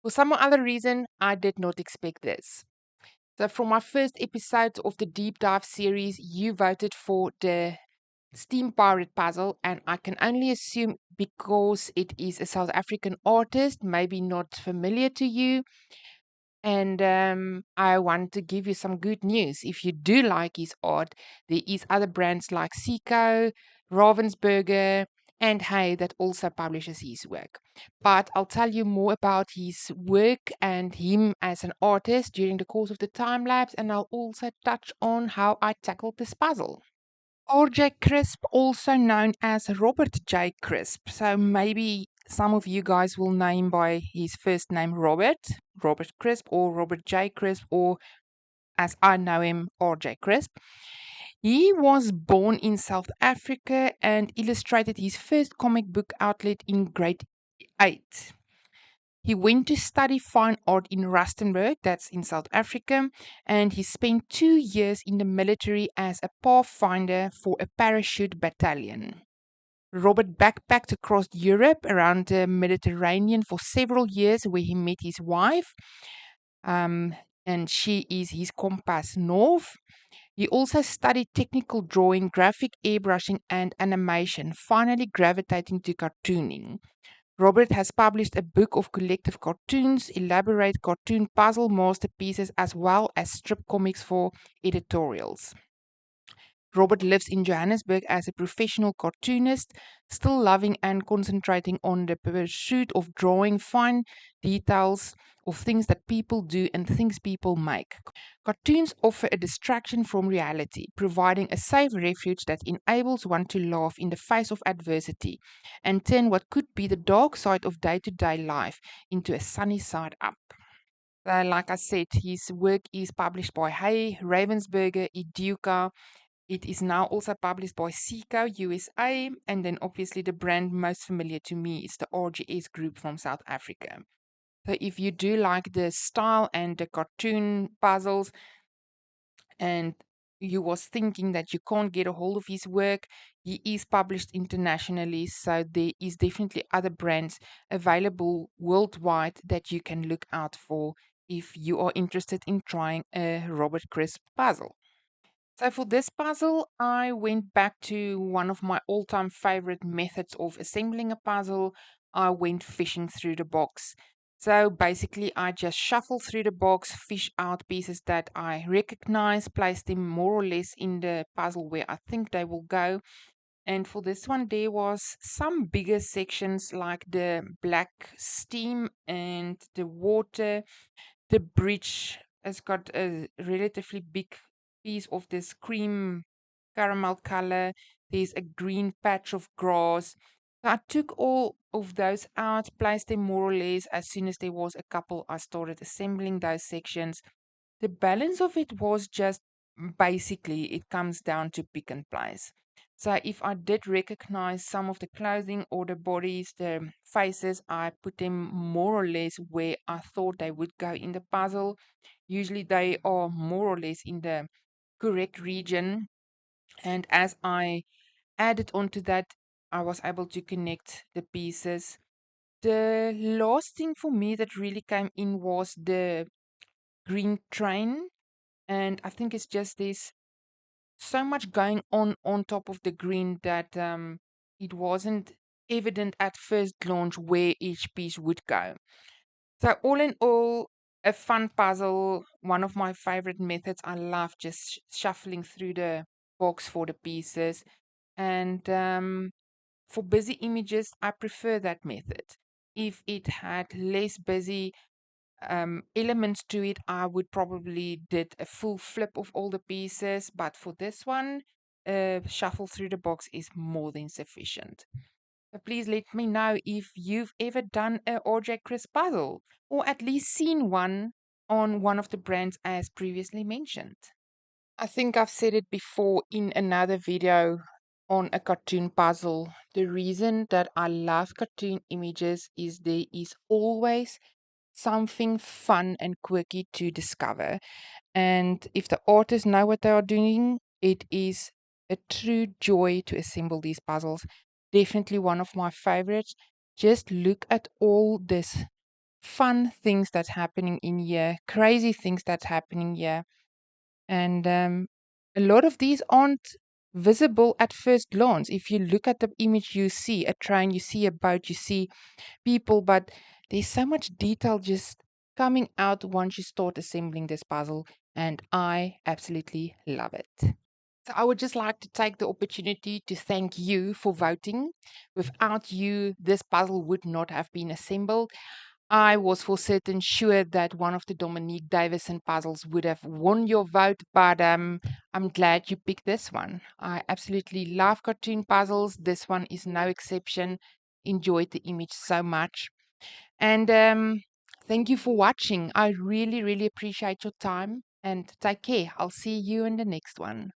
For some other reason, I did not expect this. So, from my first episode of the deep dive series, you voted for the Steam Pirate puzzle, and I can only assume because it is a South African artist, maybe not familiar to you. And I want to give you some good news. If you do like his art, there is other brands like Ceaco, Ravensburger, and Heye that also publishes his work. But I'll tell you more about his work and him as an artist during the course of the time lapse, and I'll also touch on how I tackled this puzzle. RJ Crisp, also known as Robert J. Crisp. So maybe some of you guys will know him by his first name, Robert Crisp, or Robert J. Crisp, or as I know him, RJ Crisp. He was born in South Africa and illustrated his first comic book outlet in grade 8. He went to study fine art in Rustenburg, that's in South Africa, and he spent 2 years in the military as a pathfinder for a parachute battalion. Robert backpacked across Europe around the Mediterranean for several years, where he met his wife, um, and she is his compass north. He also studied technical drawing, graphic airbrushing, and animation, finally gravitating to cartooning. Robert has published a book of collective cartoons, elaborate cartoon puzzle masterpieces, as well as strip comics for editorials. Robert lives in Johannesburg as a professional cartoonist, still loving and concentrating on the pursuit of drawing fine details of things that people do and things people make. Cartoons offer a distraction from reality, providing a safe refuge that enables one to laugh in the face of adversity and turn what could be the dark side of day to day life into a sunny side up. Like I said, his work is published by Heye, Ravensburger, Educa. It is now also published by Ceaco, USA, and then obviously the brand most familiar to me is the RGS Group from South Africa. So if you do like the style and the cartoon puzzles, and you was thinking that you can't get a hold of his work, he is published internationally, so there is definitely other brands available worldwide that you can look out for if you are interested in trying a Robert Crisp puzzle. So for this puzzle, I went back to one of my all-time favorite methods of assembling a puzzle. I went fishing through the box. So basically, I just shuffle through the box, fish out pieces that I recognize, place them more or less in the puzzle where I think they will go. And for this one, there was some bigger sections like the black steam and the water. The bridge has got a relatively big piece of this cream caramel color. There's a green patch of grass. So I took all of those out, placed them more or less. As soon as there was a couple, I started assembling those sections. The balance of it was just basically it comes down to pick and place. So if I did recognize some of the clothing or the bodies, the faces, I put them more or less where I thought they would go in the puzzle. Usually they are more or less in the correct region. And as I added onto that, I was able to connect the pieces. The last thing for me that really came in was the green train. And I think it's just there's so much going on top of the green that it wasn't evident at first glance where each piece would go. So all in all, a fun puzzle, one of my favorite methods. I love just shuffling through the box for the pieces. And for busy images, I prefer that method. If it had less busy elements to it, I would probably did a full flip of all the pieces, but for this one, shuffle through the box is more than sufficient. Please let me know if you've ever done a RJ Chris puzzle, or at least seen one on one of the brands as previously mentioned. I think I've said it before in another video on a cartoon puzzle. The reason that I love cartoon images is there is always something fun and quirky to discover. And if the artists know what they are doing, it is a true joy to assemble these puzzles. Definitely one of my favorites. Just look at all this fun things that's happening in here, crazy things that's happening here. And a lot of these aren't visible at first glance. If you look at the image, you see a train, you see a boat, you see people, but there's so much detail just coming out once you start assembling this puzzle, and I absolutely love it. So I would just like to take the opportunity to thank you for voting. Without you, this puzzle would not have been assembled. I was for certain sure that one of the Dominique Davison puzzles would have won your vote, but I'm glad you picked this one. I absolutely love cartoon puzzles. This one is no exception. Enjoyed the image so much. And thank you for watching. I really, really appreciate your time and take care. I'll see you in the next one.